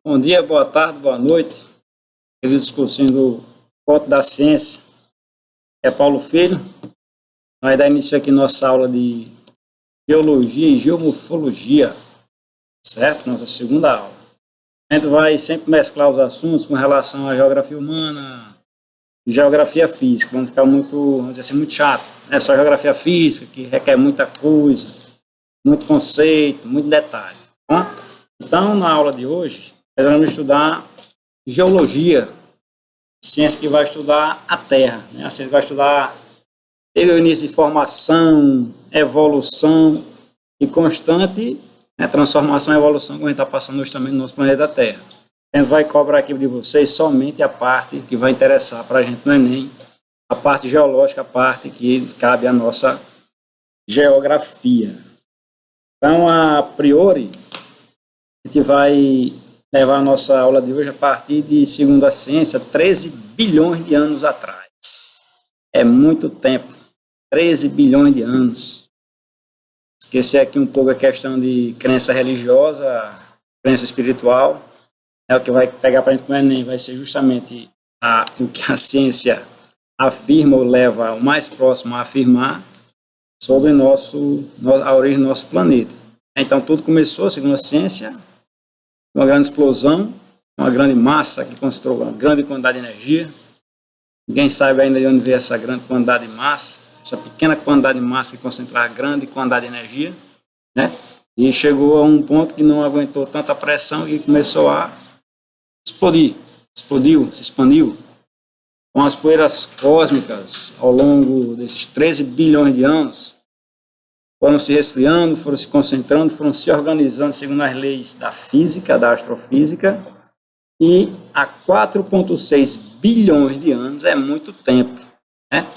Bom dia, boa tarde, boa noite. Queridos cursinhos do Ponto da Ciência. É Paulo Filho. Nós dar início aqui nossa aula de Geologia e Geomorfologia, certo? Nossa segunda aula. A gente vai sempre mesclar os assuntos com relação à geografia humana e geografia física. Vamos ficar muito, vamos dizer assim, muito chato. É só geografia física, que requer muita coisa, muito conceito, muito detalhe. Tá bom? Então, na aula de hoje, nós vamos estudar geologia, ciência que vai estudar a Terra, né? A ciência que vai estudar desde o início de formação, evolução e constante, né, transformação e evolução que a gente está passando hoje também no nosso planeta Terra. A gente vai cobrar aqui de vocês somente a parte que vai interessar para a gente no Enem, a parte geológica, a parte que cabe à nossa geografia. Então, a priori, a gente vai levar a nossa aula de hoje a partir de, segundo a ciência, 13 bilhões de anos atrás. É muito tempo, 13 bilhões de anos. Esquecer aqui um pouco a questão de crença religiosa, crença espiritual. É o que vai pegar para a gente no Enem, vai ser justamente o que a ciência afirma ou leva o mais próximo a afirmar sobre a origem do nosso planeta. Então, tudo começou, segundo a ciência, uma grande explosão, uma grande massa que concentrou uma grande quantidade de energia. Ninguém sabe ainda de onde veio essa grande quantidade de massa, essa pequena quantidade de massa que concentrava grande quantidade de energia, né? E chegou a um ponto que não aguentou tanta pressão e começou a explodir, se expandiu. Com as poeiras cósmicas, ao longo desses 13 bilhões de anos, foram se resfriando, foram se concentrando, foram se organizando segundo as leis da física, da astrofísica, e há 4,6 bilhões de anos, é muito tempo, né?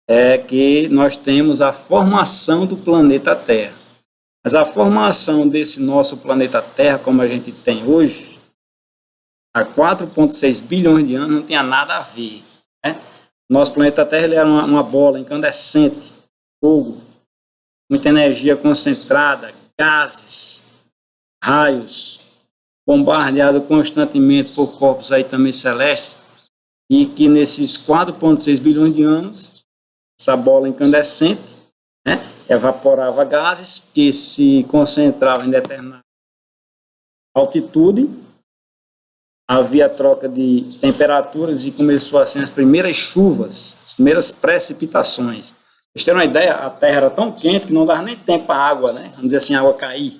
É que nós temos a formação do planeta Terra. Mas a formação desse nosso planeta Terra, como a gente tem hoje, há 4,6 bilhões de anos, não tinha nada a ver, né? Nosso planeta Terra ele era uma bola incandescente, fogo, muita energia concentrada, gases, raios, bombardeado constantemente por corpos aí também celestes, e que nesses 4,6 bilhões de anos, essa bola incandescente, né, evaporava gases que se concentravam em determinada altitude, havia troca de temperaturas e começou assim as primeiras chuvas, as primeiras precipitações. Para vocês terem uma ideia, a Terra era tão quente que não dava nem tempo para a água, né? Vamos dizer assim, a água cair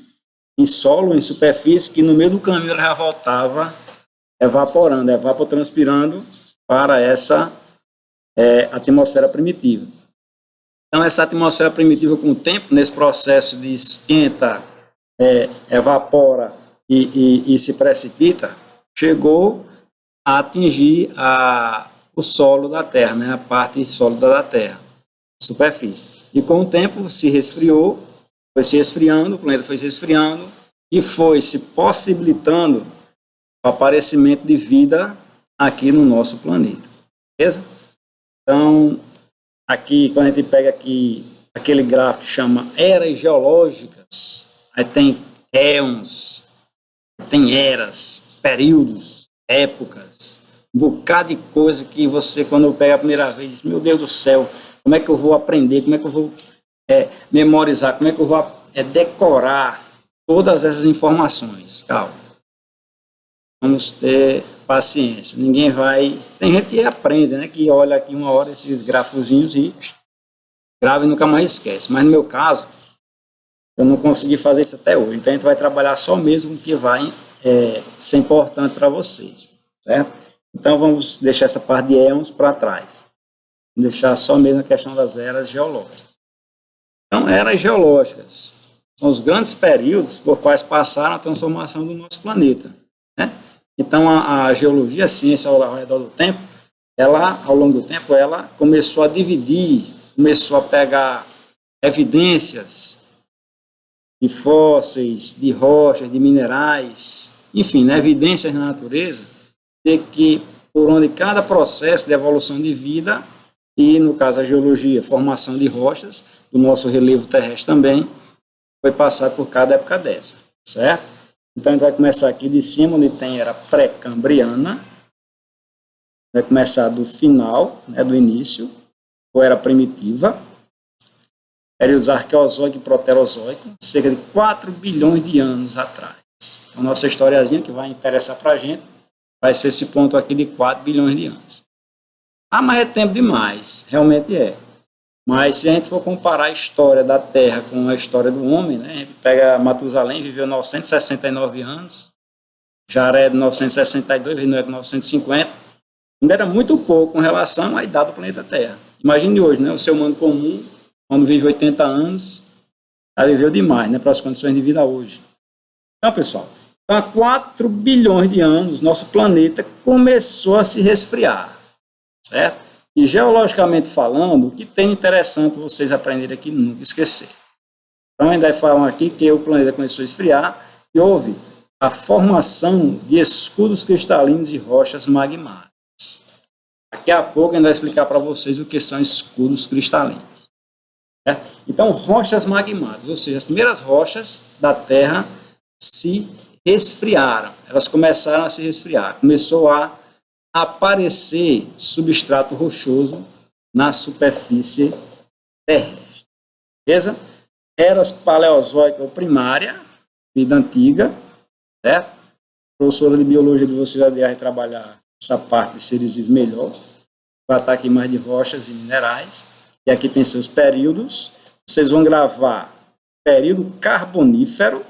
em solo, em superfície, que no meio do caminho ela já voltava evaporando, evapotranspirando para essa atmosfera primitiva. Então, essa atmosfera primitiva, com o tempo, nesse processo de esquenta, evapora e se precipita, chegou a atingir o solo da Terra, né? A parte sólida da Terra, superfície. E com o tempo se resfriou, foi se esfriando, o planeta foi se esfriando e foi se possibilitando o aparecimento de vida aqui no nosso planeta. Beleza? Então, aqui, quando a gente pega aqui aquele gráfico que chama eras geológicas, aí tem éons, tem eras, períodos, épocas, um bocado de coisa que você, quando pega a primeira vez, diz, meu Deus do céu, como é que eu vou aprender, como é que eu vou memorizar, como é que eu vou decorar todas essas informações? Calma. Vamos ter paciência. Ninguém vai... Tem gente que aprende, né? Que olha aqui uma hora esses gráficozinhos e grava e nunca mais esquece. Mas no meu caso, eu não consegui fazer isso até hoje. Então a gente vai trabalhar só mesmo com o que vai ser importante para vocês, certo? Então vamos deixar essa parte de éons para trás. Vamos deixar só mesmo a questão das eras geológicas. Então, eras geológicas são os grandes períodos por quais passaram a transformação do nosso planeta, né? Então, a geologia, a ciência ao redor do tempo, ao longo do tempo, ela começou a dividir, começou a pegar evidências de fósseis, de rochas, de minerais, enfim, né, evidências na natureza de que, por onde cada processo de evolução de vida, e no caso a geologia, formação de rochas, do nosso relevo terrestre também, foi passado por cada época dessa, certo? Então, a gente vai começar aqui de cima, onde tem era pré-cambriana. Vai começar do final, né, do início, ou era primitiva. Períodos arqueozoico e proterozoico, cerca de 4 bilhões de anos atrás. A nossa historiazinha que vai interessar para a gente vai ser esse ponto aqui de 4 bilhões de anos. Ah, mas é tempo demais. Realmente é. Mas se a gente for comparar a história da Terra com a história do homem, né, a gente pega Matusalém, viveu 969 anos, Jared 962, viveu 950, ainda era muito pouco com relação à idade do planeta Terra. Imagine hoje, né, o ser humano comum, quando vive 80 anos, já viveu demais, né, para as condições de vida hoje. Então, pessoal, há 4 bilhões de anos, nosso planeta começou a se resfriar, certo? E geologicamente falando, o que tem interessante vocês aprenderem aqui nunca esquecer. Então, ainda falam aqui que o planeta começou a esfriar e houve a formação de escudos cristalinos e rochas magmáticas. Daqui a pouco ainda vai explicar para vocês o que são escudos cristalinos. Certo? Então, rochas magmáticas, ou seja, as primeiras rochas da Terra se resfriaram. Elas começaram a se resfriar. Começou a aparecer substrato rochoso na superfície terrestre. Beleza? Eras paleozoica ou primária, vida antiga, certo? A professora de biologia de vocês vai trabalhar essa parte de seres vivos melhor. Vai estar aqui mais de rochas e minerais. E aqui tem seus períodos. Vocês vão gravar período carbonífero,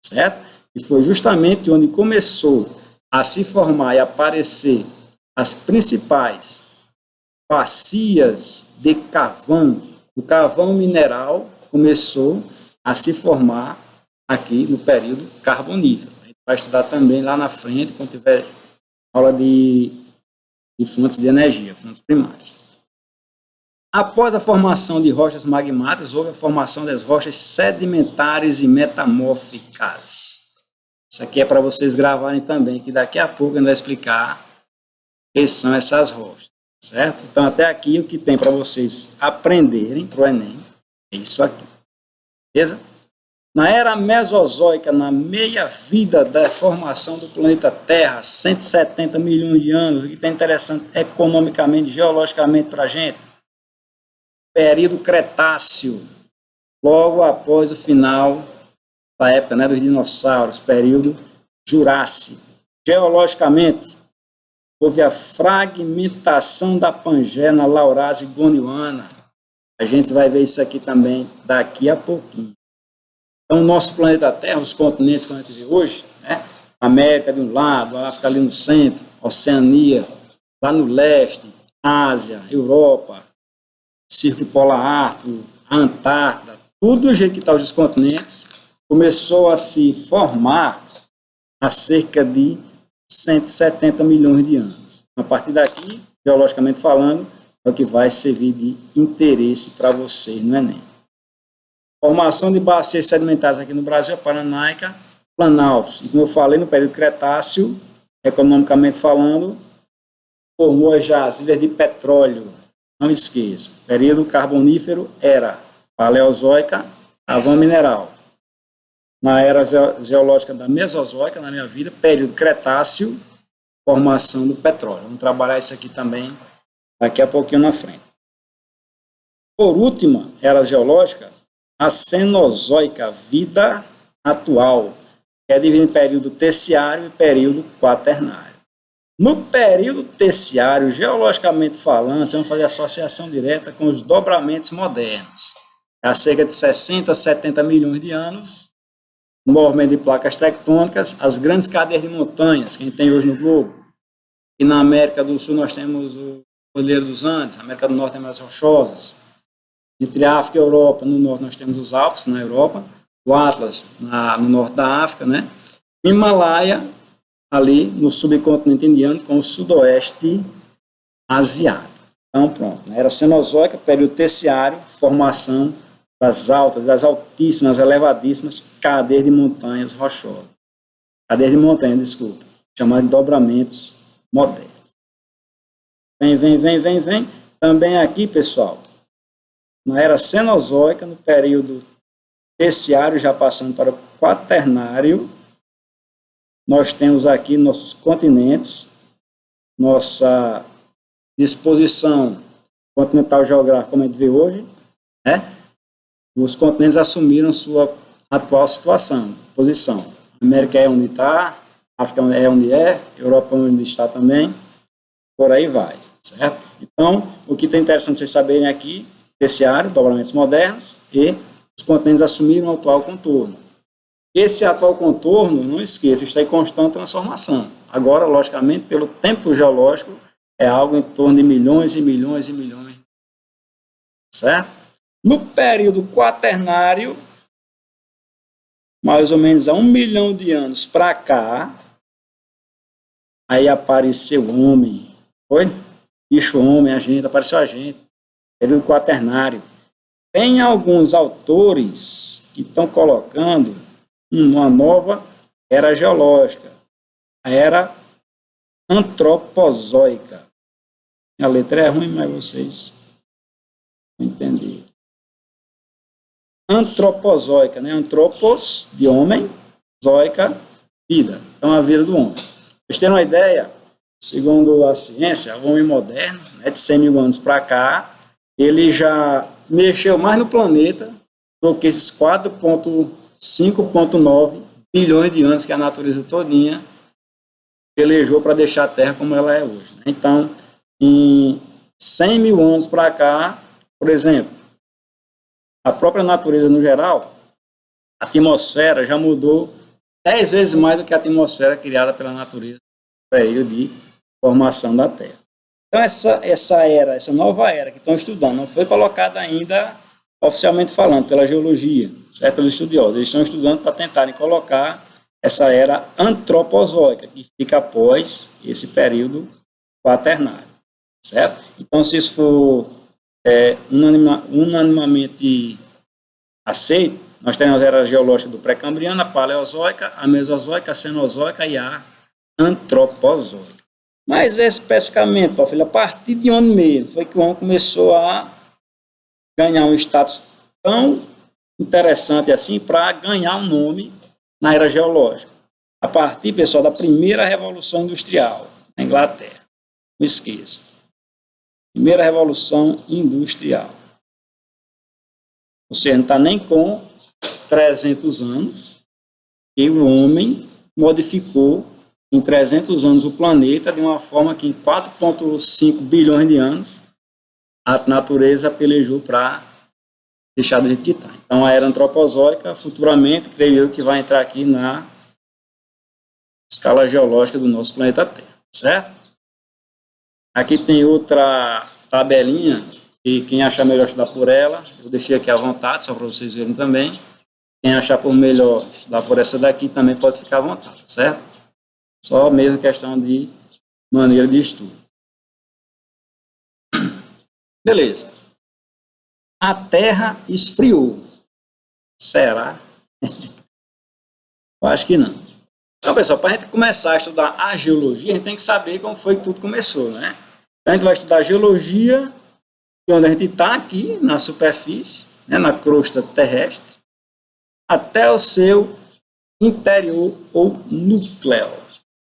certo? E foi justamente onde começou a se formar e aparecer as principais bacias de carvão. O carvão mineral começou a se formar aqui no período carbonífero. A gente vai estudar também lá na frente, quando tiver aula de fontes de energia, fontes primárias. Após a formação de rochas magmáticas, houve a formação das rochas sedimentares e metamórficas. Isso aqui é para vocês gravarem também, que daqui a pouco a gente vai explicar o que são essas rochas, certo? Então, até aqui, o que tem para vocês aprenderem para o Enem é isso aqui, beleza? Na era mesozoica, na meia-vida da formação do planeta Terra, 170 milhões de anos, o que tem interessante economicamente, geologicamente para a gente? Período Cretáceo, logo após o final da época, né, dos dinossauros, período Jurássico. Geologicamente, houve a fragmentação da Pangea Laurase Gondwana. A gente vai ver isso aqui também daqui a pouquinho. Então, o nosso planeta Terra, os continentes que a gente vê hoje, né, América de um lado, a África ali no centro, Oceania, lá no leste, Ásia, Europa, Círculo Polar Ártico, a Antártida, tudo do jeito que estão os continentes, começou a se formar há cerca de 170 milhões de anos. A partir daqui, geologicamente falando, é o que vai servir de interesse para vocês no Enem. Formação de bacias sedimentares aqui no Brasil, Paranaica, Planaltos. E como eu falei, no período Cretáceo, economicamente falando, formou as jazidas de petróleo. Não esqueça, período carbonífero era paleozoica, carvão mineral. Na era geológica da Mesozoica, na minha vida, período Cretáceo, formação do petróleo. Vamos trabalhar isso aqui também daqui a pouquinho na frente. Por última, era geológica, a Cenozoica, vida atual, que é dividida em período terciário e período quaternário. No período terciário, geologicamente falando, vocês vão fazer associação direta com os dobramentos modernos. Há cerca de 60 a 70 milhões de anos, o movimento de placas tectônicas, as grandes cadeias de montanhas que a gente tem hoje no globo. E na América do Sul nós temos o Cordilheira dos Andes, a América do Norte tem mais rochosas. Entre a África e a Europa, no norte nós temos os Alpes, na Europa, o Atlas no norte da África, né? O Himalaia, ali no subcontinente indiano, com o sudoeste asiático. Então, pronto. Era Cenozoica, período terciário, formação das altas, das altíssimas, elevadíssimas cadeias de montanhas rochosas. Cadeias de montanha, desculpa. Chamado de dobramentos modernos. Vem. Também aqui, pessoal, na era Cenozoica, no período terciário, já passando para o quaternário, nós temos aqui nossos continentes, nossa disposição continental geográfica, como a gente vê hoje, né? Os continentes assumiram sua atual posição. A América é onde está, a África é onde é, a Europa é onde está também, por aí vai, certo? Então, o que é interessante vocês saberem aqui, terciário, dobramentos modernos, e os continentes assumiram o atual contorno. Esse atual contorno, não esqueça, está em constante transformação. Agora, logicamente, pelo tempo geológico, é algo em torno de milhões e milhões e milhões. Certo? No período quaternário, mais ou menos há 1 milhão de anos para cá, aí apareceu o homem. Foi? Bicho homem, apareceu a gente. Período quaternário. Tem alguns autores que estão colocando uma nova era geológica, a era antropozoica. A letra é ruim, mas vocês vão entender. Antropozoica, né? Antropos, de homem, zoica, vida. Então, a vida do homem. Vocês terem uma ideia, segundo a ciência, o homem moderno, né, de 100 mil anos para cá, ele já mexeu mais no planeta do que esses 4,5,9 bilhões de anos que a natureza todinha pelejou para deixar a Terra como ela é hoje. Né? Então, em 100 mil anos para cá, por exemplo, a própria natureza no geral, a atmosfera já mudou 10 vezes mais do que a atmosfera criada pela natureza no período de formação da Terra. Então, essa nova era que estão estudando, não foi colocada ainda oficialmente falando pela geologia, certo? Pelos estudiosos. Eles estão estudando para tentarem colocar essa era antropozoica, que fica após esse período quaternário, certo? Então, se isso for unanimamente aceito, nós temos a era geológica do pré-cambriano, a paleozoica, a mesozoica, a cenozoica e a antropozoica. Mas especificamente, Paulo Filho, a partir de onde mesmo foi que o homem começou a ganhar um status tão interessante assim para ganhar um nome na era geológica? A partir, pessoal, da primeira revolução industrial na Inglaterra. Não esqueça. Primeira revolução industrial. Você não está nem com 300 anos e o homem modificou em 300 anos o planeta de uma forma que em 4,5 bilhões de anos a natureza pelejou para deixar do jeito que está. Então, a era antropozoica, futuramente, creio eu que vai entrar aqui na escala geológica do nosso planeta Terra, certo? Aqui tem outra tabelinha, e quem achar melhor estudar por ela, eu deixei aqui à vontade, só para vocês verem também. Quem achar por melhor estudar por essa daqui também pode ficar à vontade, certo? Só mesmo questão de maneira de estudo. Beleza. A Terra esfriou. Será? Eu acho que não. Então, pessoal, para a gente começar a estudar a geologia, a gente tem que saber como foi que tudo começou, né? Então, a gente vai estudar a geologia, onde a gente está aqui, na superfície, né, na crosta terrestre, até o seu interior ou núcleo.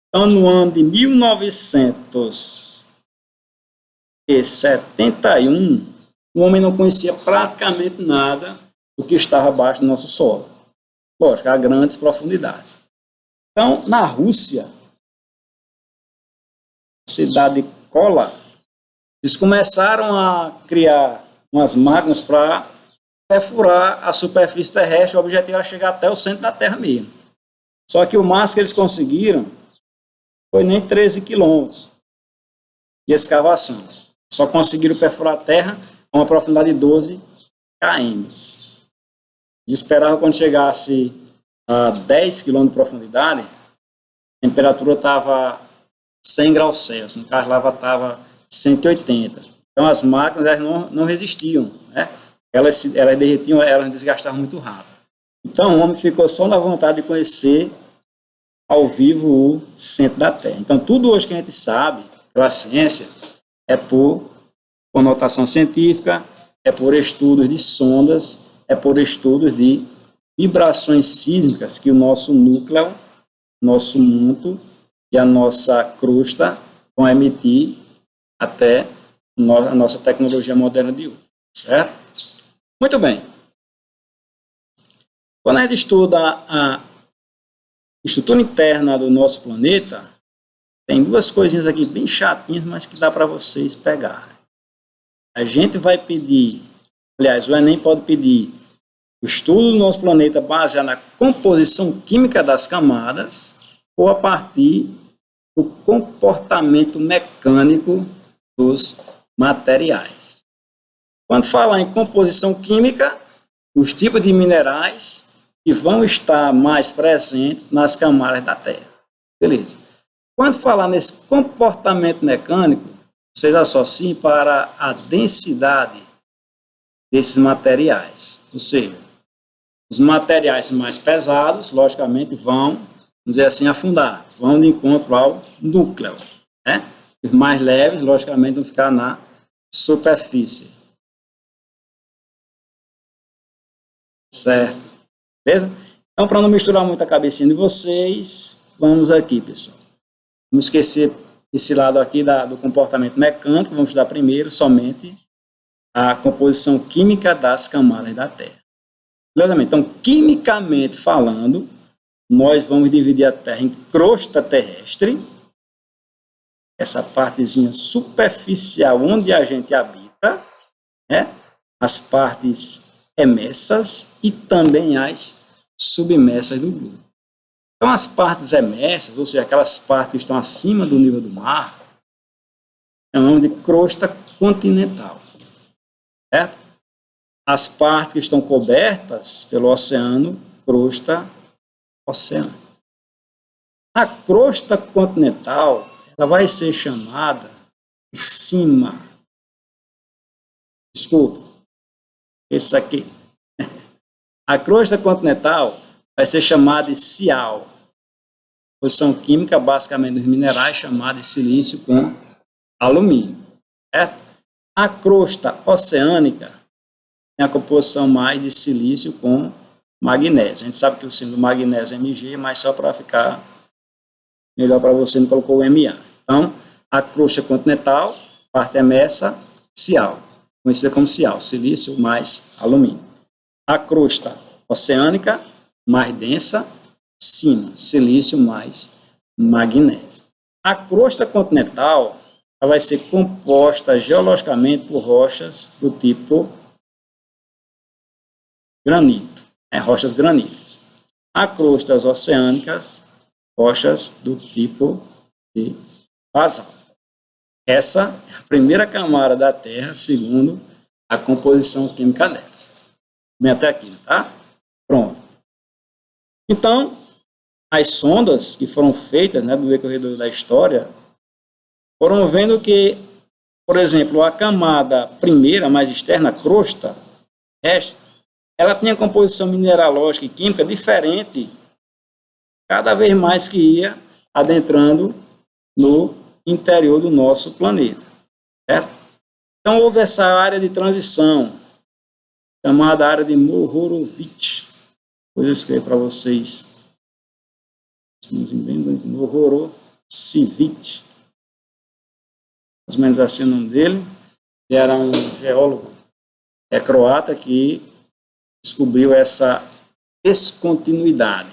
Então, no ano de 1971, o homem não conhecia praticamente nada do que estava abaixo do nosso solo. Lógico, a grandes profundidades. Então, na Rússia, cidade de Kola, eles começaram a criar umas máquinas para perfurar a superfície terrestre. O objetivo era chegar até o centro da Terra mesmo. Só que o máximo que eles conseguiram foi nem 13 quilômetros de escavação. Só conseguiram perfurar a Terra a uma profundidade de 12 km. Eles esperavam quando chegasse a 10 km de profundidade, a temperatura estava 100 graus Celsius, no caso lá estava 180. Então as máquinas elas não resistiam, né? Elas derretiam, elas desgastavam muito rápido. Então o homem ficou só na vontade de conhecer ao vivo o centro da Terra. Então tudo hoje que a gente sabe pela ciência é por conotação científica, é por estudos de sondas, é por estudos de vibrações sísmicas que o nosso núcleo nosso manto e a nossa crosta vão emitir até a nossa tecnologia moderna de hoje, certo? Muito bem. Quando a gente estuda a estrutura interna do nosso planeta, tem duas coisinhas aqui bem chatinhas, mas que dá para vocês pegarem. A gente vai pedir, aliás, o Enem pode pedir o estudo do nosso planeta baseado na composição química das camadas ou a partir do comportamento mecânico dos materiais. Quando falar em composição química, os tipos de minerais que vão estar mais presentes nas camadas da Terra. Beleza. Quando falar nesse comportamento mecânico, vocês associem para a densidade desses materiais. Ou seja, os materiais mais pesados, logicamente, vão, vamos dizer assim, afundar, vão de encontro ao núcleo, né? Os mais leves, logicamente, vão ficar na superfície. Certo? Beleza? Então, para não misturar muito a cabecinha de vocês, vamos aqui, pessoal. Vamos esquecer esse lado aqui do comportamento mecânico, vamos estudar primeiro somente a composição química das camadas da Terra. Beleza? Então, quimicamente falando, nós vamos dividir a Terra em crosta terrestre, essa partezinha superficial onde a gente habita, né? As partes emersas e também as submersas do globo. Então, as partes emersas, ou seja, aquelas partes que estão acima do nível do mar, chamamos de crosta continental, certo? As partes que estão cobertas pelo oceano, crosta oceânica. A crosta continental, ela vai ser chamada de cima. Desculpa, isso aqui. A crosta continental vai ser chamada de cial. Composição química, basicamente, dos minerais, chamada de silício com alumínio. Certo? A crosta oceânica tem a composição mais de silício com magnésio. A gente sabe que o símbolo do magnésio é Mg, mas só para ficar melhor para você, não colocou o Ma. Então, a crosta continental, parte emersa, cial. Conhecida como cial, silício mais alumínio. A crosta oceânica, mais densa, cima, silício mais magnésio. A crosta continental ela vai ser composta geologicamente por rochas do tipo granito, rochas graníticas. A crostas oceânicas, rochas do tipo de basalto. Essa é a primeira camada da Terra, segundo a composição química delas. Vem até aqui, tá? Pronto. Então, as sondas que foram feitas, né, do decorrer da história, foram vendo que, por exemplo, a camada primeira, mais externa, a crosta, ela tinha composição mineralógica e química diferente cada vez mais que ia adentrando no interior do nosso planeta. Certo? Então, houve essa área de transição, chamada área de Mohorovic. Depois eu escrevo para vocês. Mohorovic. Mais ou menos assim o nome dele. Ele era um geólogo croata que descobriu essa descontinuidade.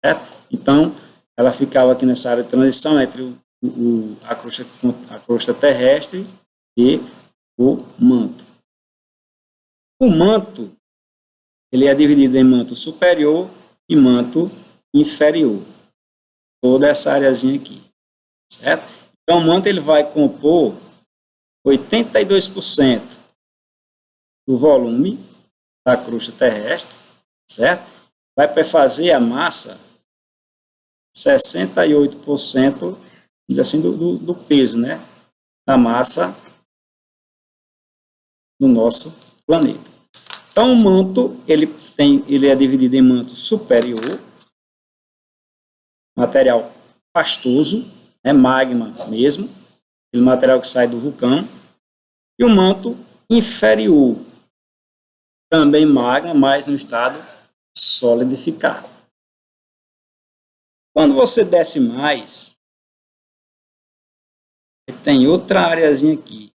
Certo? Então, ela ficava aqui nessa área de transição entre a crosta terrestre e o manto. O manto ele é dividido em manto superior e manto inferior. Toda essa areazinha aqui. Certo? Então, o manto ele vai compor 82% do volume da crosta terrestre, certo? Vai perfazer a massa 68% assim, do peso, né? Da massa do nosso planeta. Então, o manto ele é dividido em manto superior, material pastoso, magma mesmo, aquele material que sai do vulcão, e o manto inferior, também magma, mas no estado solidificado. Quando você desce mais, tem outra areazinha aqui,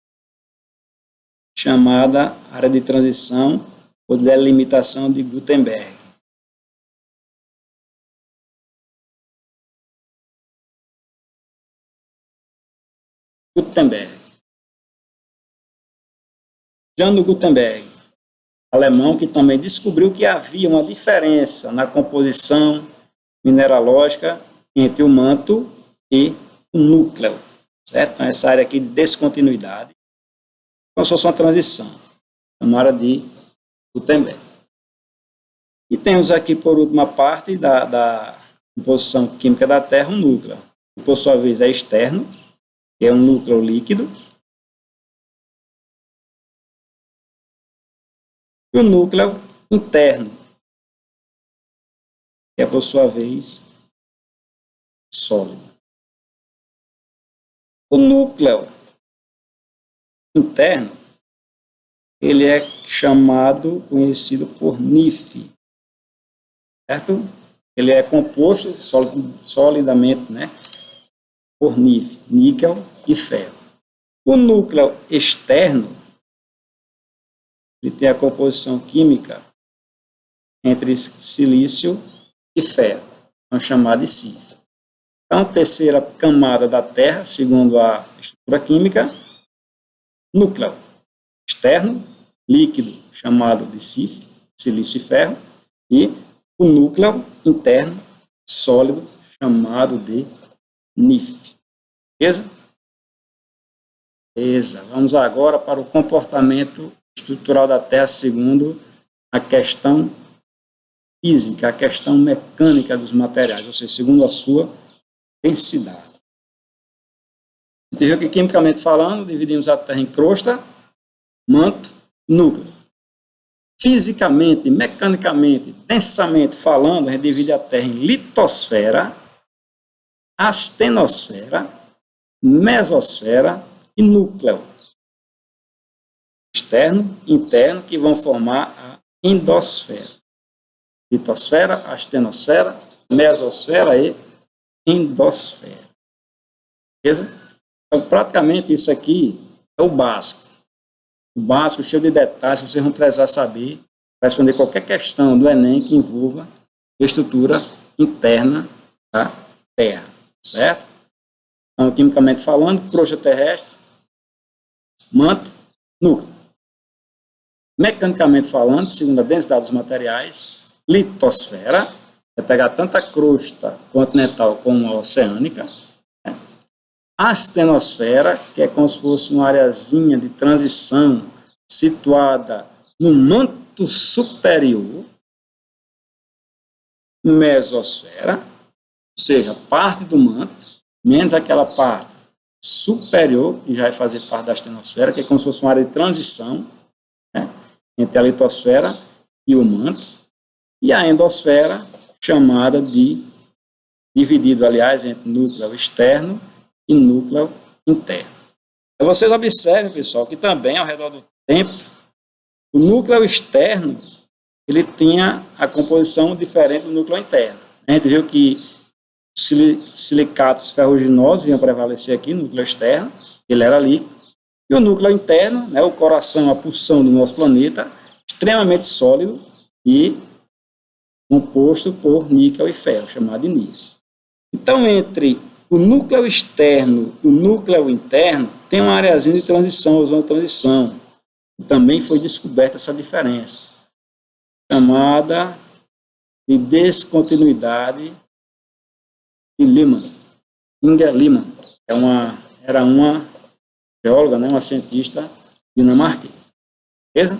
chamada área de transição ou delimitação de Gutenberg. Jan Gutenberg, alemão, que também descobriu que havia uma diferença na composição mineralógica entre o manto e o núcleo, certo? Então, essa área aqui de descontinuidade, como se fosse uma transição, chamada de Gutenberg. E temos aqui, por última parte, da composição química da Terra, um núcleo, que por sua vez é externo, que é um núcleo líquido, e o núcleo interno, que é por sua vez sólido. O núcleo interno, ele é conhecido por NiF, certo? Ele é composto solidamente, né, por NiF, níquel e ferro. O núcleo externo, ele tem a composição química entre silício e ferro, chamada de CIF. Então, terceira camada da Terra, segundo a estrutura química, núcleo externo, líquido, chamado de CIF, silício e ferro, e o núcleo interno, sólido, chamado de NiF. Beleza? Beleza. Vamos agora para o comportamento estrutural da Terra segundo a questão física, a questão mecânica dos materiais, ou seja, segundo a sua densidade. Entendeu que, quimicamente falando, dividimos a Terra em crosta, manto, núcleo. Fisicamente, mecanicamente, densamente falando, a gente divide a Terra em litosfera, astenosfera, mesosfera e núcleo. Externo, interno, que vão formar a endosfera. Litosfera, astenosfera, mesosfera e endosfera. Beleza? Então, praticamente isso aqui é o básico. O básico, cheio de detalhes, vocês vão precisar saber para responder qualquer questão do Enem que envolva a estrutura interna da Terra, certo? Então, quimicamente falando, crosta terrestre, manto, núcleo. Mecanicamente falando, segundo a densidade dos materiais, litosfera, vai pegar tanto a crosta continental como a oceânica, né? Astenosfera, que é como se fosse uma areazinha de transição situada no manto superior, mesosfera, ou seja, parte do manto, menos aquela parte superior, que já vai fazer parte da astenosfera, que é como se fosse uma área de transição, né, entre a litosfera e o manto, e a endosfera, chamada de, dividido, aliás, entre núcleo externo e núcleo interno. Então, vocês observem, pessoal, que também, ao redor do tempo, o núcleo externo, ele tinha a composição diferente do núcleo interno. A gente viu que silicatos ferruginosos iam prevalecer aqui no núcleo externo, ele era líquido, e o núcleo interno, né, o coração, a pulsão do nosso planeta, extremamente sólido e composto por níquel e ferro, chamado de NiF. Então, entre o núcleo externo e o núcleo interno, tem uma areazinha de transição, zona de transição. Também foi descoberta essa diferença, chamada de descontinuidade de Lyman. Inger Lyman era uma geóloga, né, uma cientista dinamarquesa. Beleza?